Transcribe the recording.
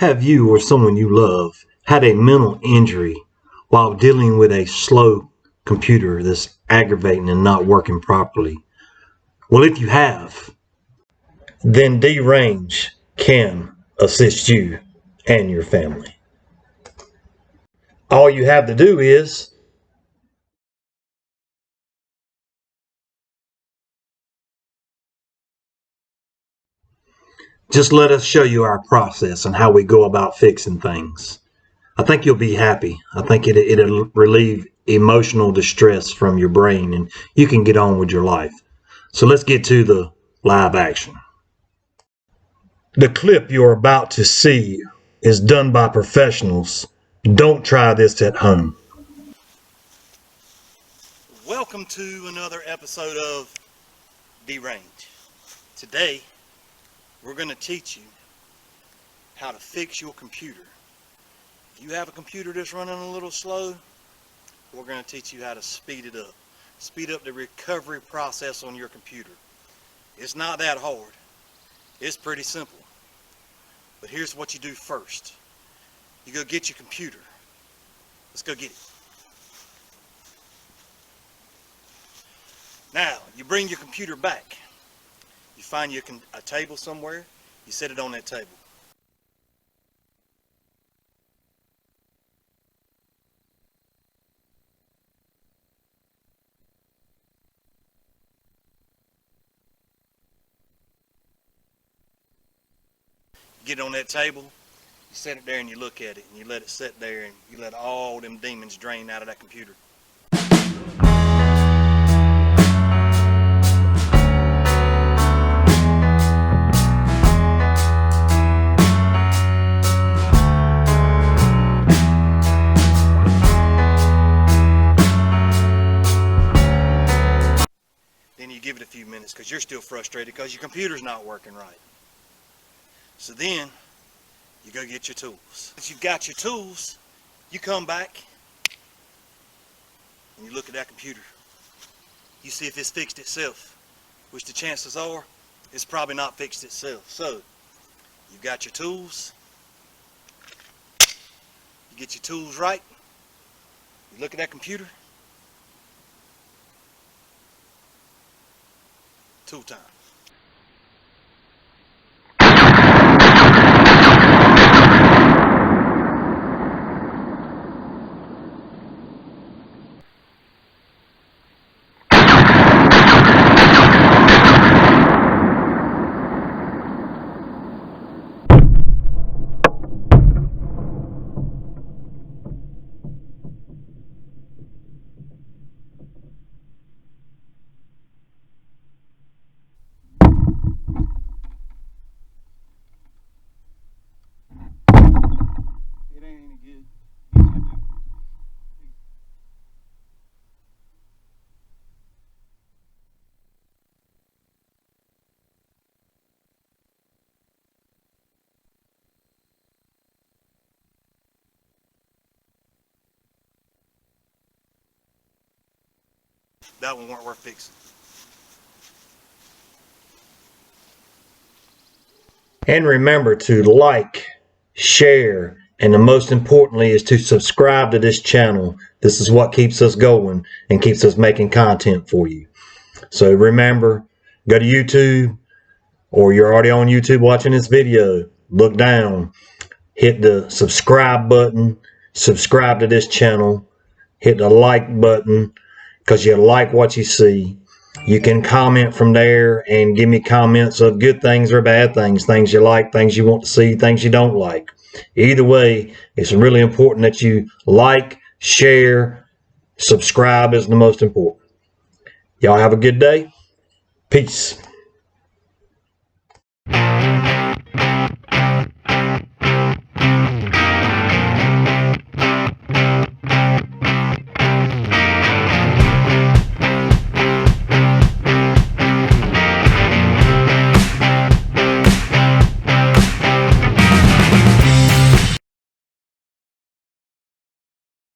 Have you or someone you love had a mental injury while dealing with a slow computer that's aggravating and not working properly? Well, if you have, then D-Range can assist you and your family. All you have to do is just let us show you our process and how we go about fixing things. I think you'll be happy. I think it'll relieve emotional distress from your brain and you can get on with your life. So let's get to the live action. The clip you're about to see is done by professionals. Don't try this at home. Welcome to another episode of D-Range. Today, we're going to teach you how to fix your computer. If you have a computer that's running a little slow, we're going to teach you how to speed it up. Speed up the recovery process on your computer. It's not that hard. It's pretty simple. But here's what you do first. You go get your computer. Let's go get it. Now, you bring your computer back. You find a table somewhere. You set it on that table. You get on that table, you set it there and you look at it and you let it sit there and you let all them demons drain out of that computer. Then you give it a few minutes because you're still frustrated because your computer's not working right. So then, you go get your tools. Once you've got your tools, you come back and you look at that computer. You see if it's fixed itself, which the chances are, it's probably not fixed itself. So, you've got your tools. You get your tools right. You look at that computer. Tool time. That one weren't worth fixing. And remember to like, share, and the most importantly is to subscribe to this channel. This is what keeps us going and keeps us making content for you. So remember, go to YouTube, or you're already on YouTube watching this video. Look down, hit the subscribe button, subscribe to this channel, hit the like button, because you like what you see. You can comment from there and give me comments of good things or bad things, things you like, things you want to see, things you don't like. Either way, it's really important that you like, share, subscribe is the most important. Y'all have a good day. Peace.